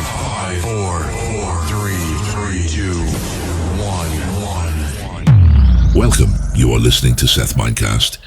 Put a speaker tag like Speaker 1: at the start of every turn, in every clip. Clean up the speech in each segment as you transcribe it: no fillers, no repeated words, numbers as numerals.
Speaker 1: Five, four, three, two, one.
Speaker 2: Welcome. You are listening to Seth Mindcast.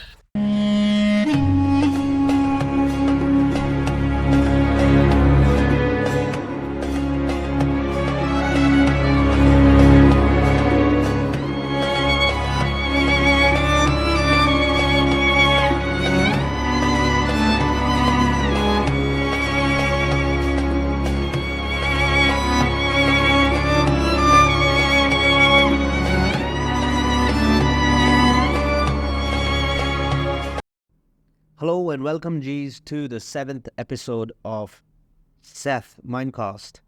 Speaker 3: Hello and welcome, G's, to the 7th episode of Seth Mindcast,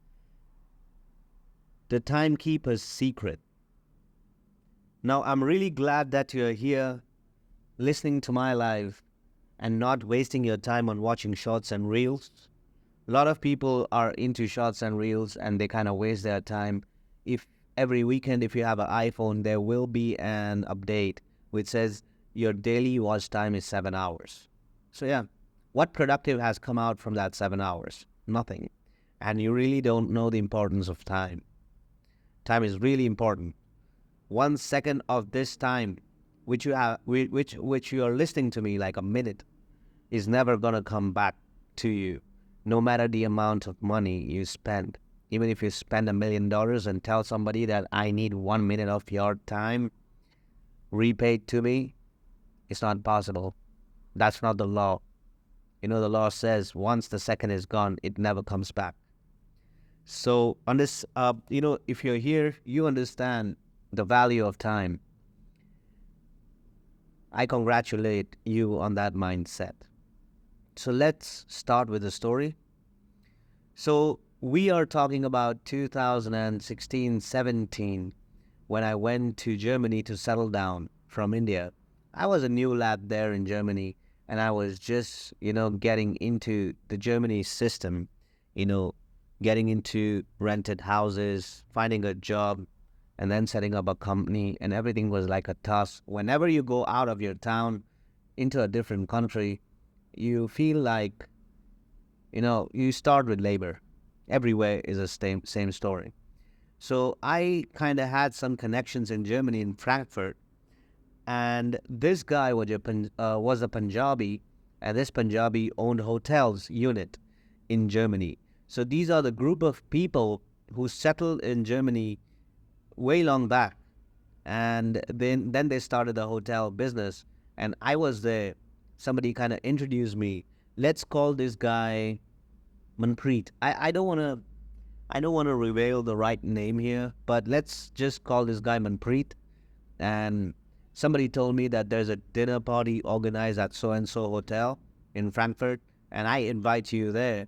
Speaker 3: the Timekeeper's Secret. Now, I'm really glad that you're here listening to my live and not wasting your time on watching shorts and reels. A lot of people are into shorts and reels and they kind of waste their time. If every weekend, if you have an iPhone, there will be an update which says your daily watch time is 7 hours. So yeah, what productive has come out from that 7 hours? Nothing. And you really don't know the importance of time. Time is really important. 1 second of this time, which you have, which you are listening to me like a minute, is never gonna come back to you, no matter the amount of money you spend. Even if you spend $1 million and tell somebody that I need 1 minute of your time repaid to me, it's not possible. That's not the law. You know, the law says once the second is gone, it never comes back. So on this, if you're here, you understand the value of time. I congratulate you on that mindset. So let's start with the story. So we are talking about 2016-17 when I went to Germany to settle down from India. I was a new lad there in Germany, and I was just, getting into the Germany system, getting into rented houses, finding a job, and then setting up a company, and everything was like a task. Whenever you go out of your town into a different country, you feel like, you start with labor. Everywhere is the same story. So I kind of had some connections in Germany, in Frankfurt. And this guy was a Punjabi, and this Punjabi owned hotels unit in Germany. So these are the group of people who settled in Germany way long back. And then they started the hotel business. And I was there. Somebody kind of introduced me. Let's call this guy Manpreet. I don't want to reveal the right name here, but let's just call this guy Manpreet. And somebody told me that there's a dinner party organized at so-and-so hotel in Frankfurt, and I invite you there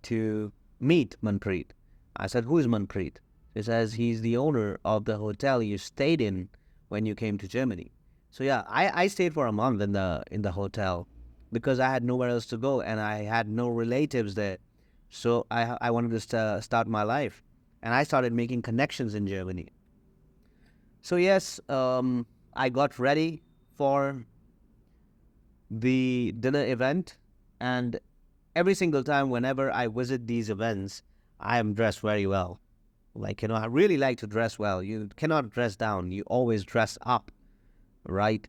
Speaker 3: to meet Manpreet. I said, who is Manpreet? He says, he's the owner of the hotel you stayed in when you came to Germany. So yeah, I stayed for a month in the hotel because I had nowhere else to go, and I had no relatives there. So I wanted to start my life, and I started making connections in Germany. So yes, I got ready for the dinner event, and every single time whenever I visit these events, I am dressed very well. I really like to dress well. You cannot dress down. You always dress up, right?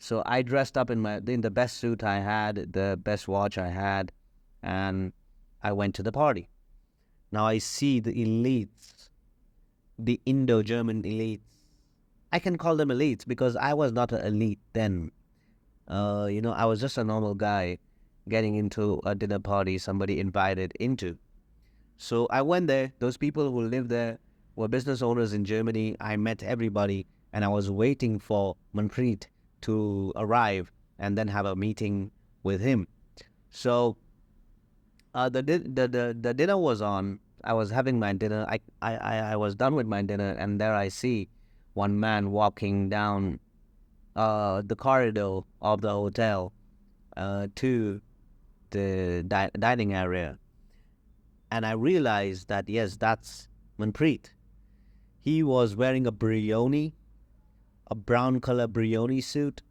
Speaker 3: So I dressed up in the best suit I had, the best watch I had, and I went to the party. Now I see the elites, the Indo-German elites. I can call them elites because I was not an elite then. I was just a normal guy getting into a dinner party somebody invited into. So I went there. Those people who lived there were business owners in Germany. I met everybody, and I was waiting for Manpreet to arrive and then have a meeting with him. So the dinner was on. I was having my dinner. I was done with my dinner, and there I see one man walking down the corridor of the hotel to the dining area. And I realized that, yes, that's Manpreet. He was wearing a brown color brioni suit,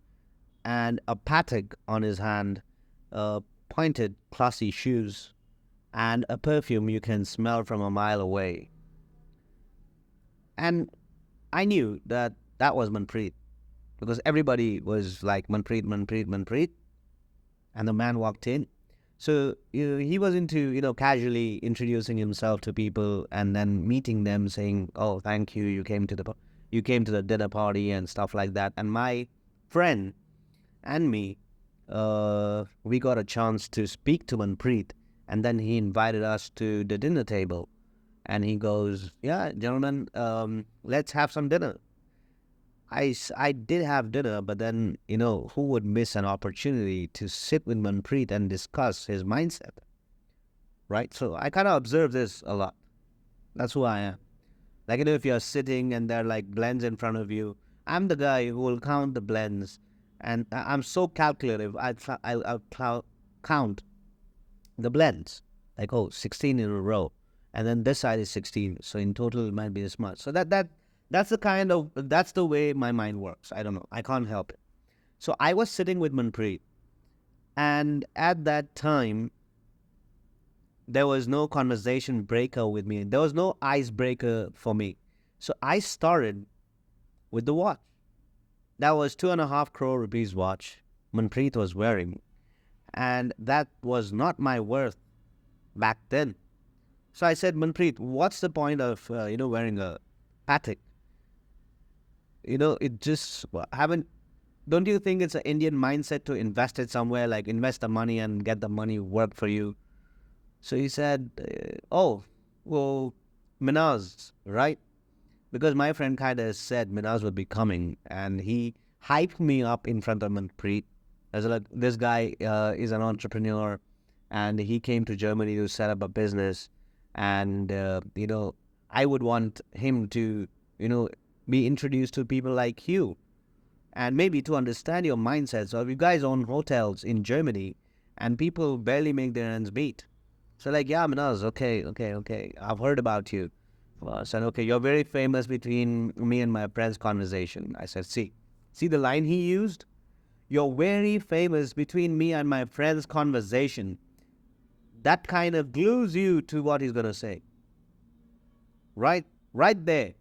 Speaker 3: and a patek on his hand, pointed, classy shoes, and a perfume you can smell from a mile away. And I knew that that was Manpreet because everybody was like Manpreet, Manpreet, Manpreet. And the man walked in. So he was into, casually introducing himself to people and then meeting them saying, oh, thank you. You came to the dinner party and stuff like that. And my friend and me, we got a chance to speak to Manpreet. And then he invited us to the dinner table. And he goes, yeah, gentlemen, let's have some dinner. I did have dinner, but then, who would miss an opportunity to sit with Manpreet and discuss his mindset, right? So I kind of observe this a lot. That's who I am. Like, if you're sitting and there are like blends in front of you, I'm the guy who will count the blends. And I'm so calculative. I'll count the blends. Like, 16 in a row. And then this side is 16. So in total, it might be this much. So that's the way my mind works. I don't know. I can't help it. So I was sitting with Manpreet. And at that time, there was no conversation breaker with me. There was no icebreaker for me. So I started with the watch. That was 2.5 crore rupees watch Manpreet was wearing. And that was not my worth back then. So I said, Manpreet, what's the point of, wearing a Patek? It just don't you think it's an Indian mindset to invest it somewhere, like invest the money and get the money work for you? So he said, oh, well, Minaz, right? Because my friend kind of said Minaz would be coming and he hyped me up in front of Manpreet. As like, this guy is an entrepreneur and he came to Germany to set up a business. And, I would want him to, be introduced to people like you and maybe to understand your mindset. So if you guys own hotels in Germany and people barely make their ends meet. So like, yeah, Minaz, okay. I've heard about you. Well, I said, okay, you're very famous between me and my friend's conversation. I said, see the line he used? You're very famous between me and my friend's conversation. That kind of glues you to what he's going to say. Right there.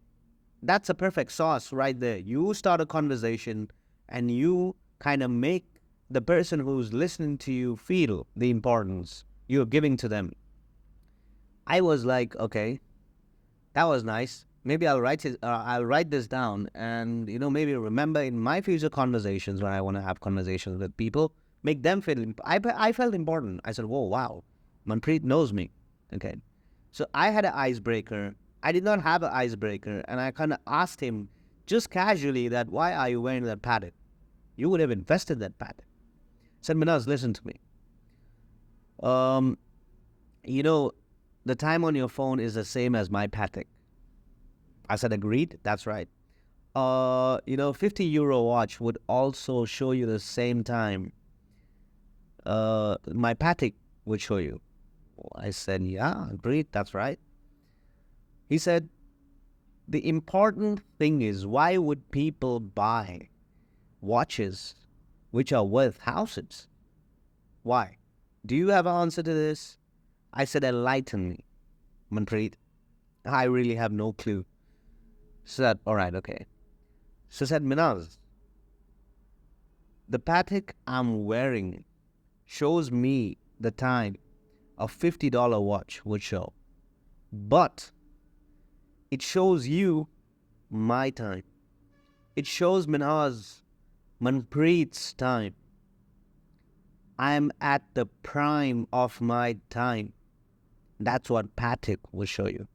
Speaker 3: That's a perfect sauce right there. You start a conversation and you kind of make the person who's listening to you feel the importance you're giving to them. I was like, okay, that was nice. Maybe I'll write this down and, maybe remember in my future conversations when I want to have conversations with people, make them feel, I felt important. I said, whoa, wow, Manpreet knows me. Okay. So I had an icebreaker. I did not have an icebreaker. And I kind of asked him just casually that, why are you wearing that Patek? You would have invested that Patek. I said, Minaz, listen to me. The time on your phone is the same as my Patek. I said, agreed. That's right. 50 euro watch would also show you the same time. My Patek would show you. I said, yeah, agreed. That's right. He said, the important thing is, why would people buy watches which are worth houses? Why? Do you have an answer to this? I said, enlighten me, Manpreet. I really have no clue. Said, all right, okay. So said, Minaz, the Patek I'm wearing shows me the time a $50 watch would show. But it shows you my time. It shows Manpreet's time. I'm at the prime of my time. That's what Patek will show you.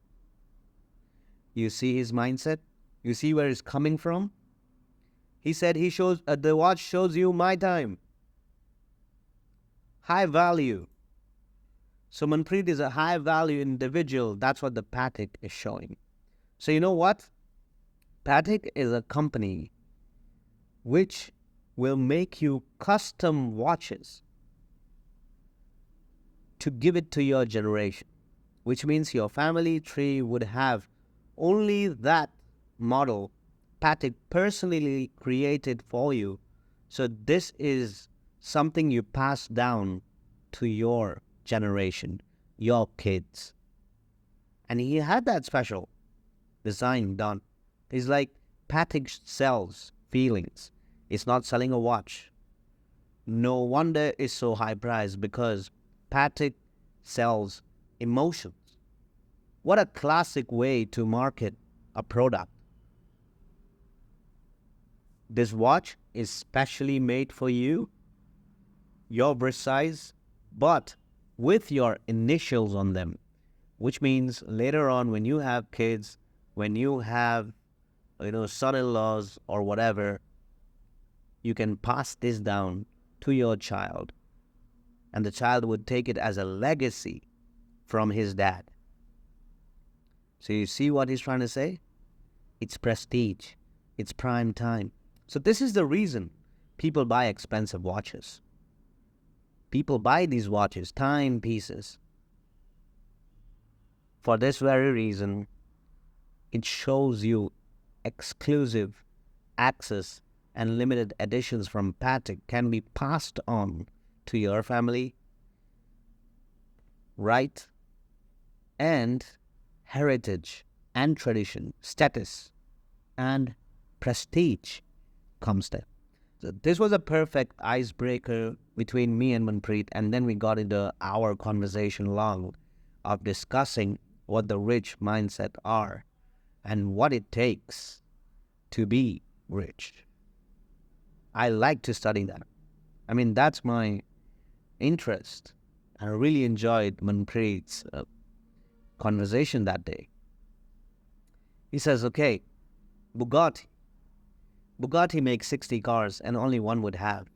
Speaker 3: You see his mindset? You see where he's coming from? He said the watch shows you my time. High value. So Manpreet is a high value individual. That's what the Patek is showing. So you know what? Patek is a company which will make you custom watches to give it to your generation, which means your family tree would have only that model Patek personally created for you. So this is something you pass down to your generation, your kids. And he had that special design done. It's like Patek sells feelings. It's not selling a watch. No wonder it's so high priced, because Patek sells emotions. What a classic way to market a product. This watch is specially made for you, your wrist size, but with your initials on them, which means later on when you have kids, when you have, son-in-laws or whatever, you can pass this down to your child, and the child would take it as a legacy from his dad. So you see what he's trying to say? It's prestige. It's prime time. So this is the reason people buy expensive watches. People buy these watches, timepieces. For this very reason, it shows you exclusive access and limited editions from Patek can be passed on to your family, right? And heritage and tradition, status and prestige comes there. So this was a perfect icebreaker between me and Manpreet, and then we got into our conversation long of discussing what the rich mindset are and what it takes to be rich. I like to study that. I mean, that's my interest. I really enjoyed Manpreet's conversation that day. He says, okay, Bugatti makes 60 cars and only one would have.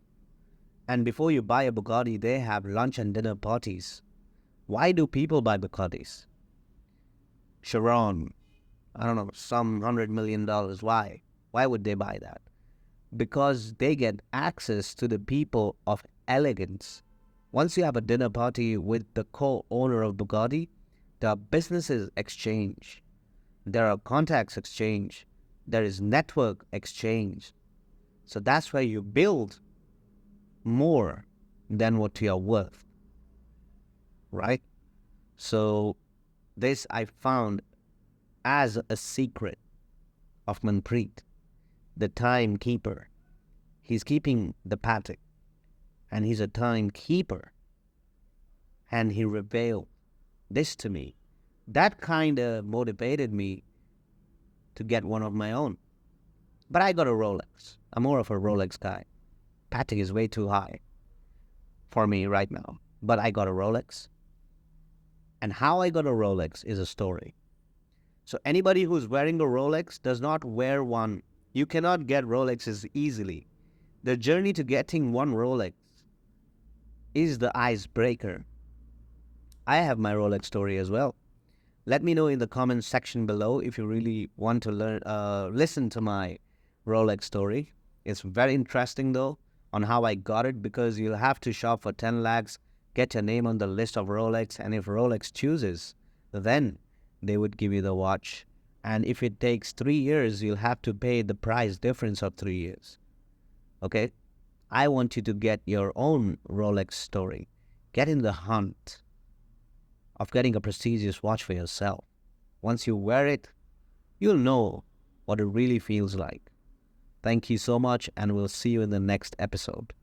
Speaker 3: And before you buy a Bugatti, they have lunch and dinner parties. Why do people buy Bugattis? Sharon, I don't know, some $100 million. Why? Why would they buy that? Because they get access to the people of elegance. Once you have a dinner party with the co-owner of Bugatti, there are businesses exchange. There are contacts exchange. There is network exchange. So that's where you build more than what you are worth. Right? So this I found as a secret of Manpreet, the timekeeper. He's keeping the Patek, and he's a timekeeper. And he revealed this to me. That kind of motivated me to get one of my own. But I got a Rolex. I'm more of a Rolex guy. Patek is way too high for me right now. But I got a Rolex. And how I got a Rolex is a story. So anybody who's wearing a Rolex does not wear one. You cannot get Rolexes easily. The journey to getting one Rolex is the icebreaker. I have my Rolex story as well. Let me know in the comments section below if you really want to listen to my Rolex story. It's very interesting though on how I got it, because you'll have to shop for 10 lakhs, get your name on the list of Rolex, and if Rolex chooses, then they would give you the watch. And if it takes 3 years, you'll have to pay the price difference of 3 years. Okay? I want you to get your own Rolex story. Get in the hunt of getting a prestigious watch for yourself. Once you wear it, you'll know what it really feels like. Thank you so much, and we'll see you in the next episode.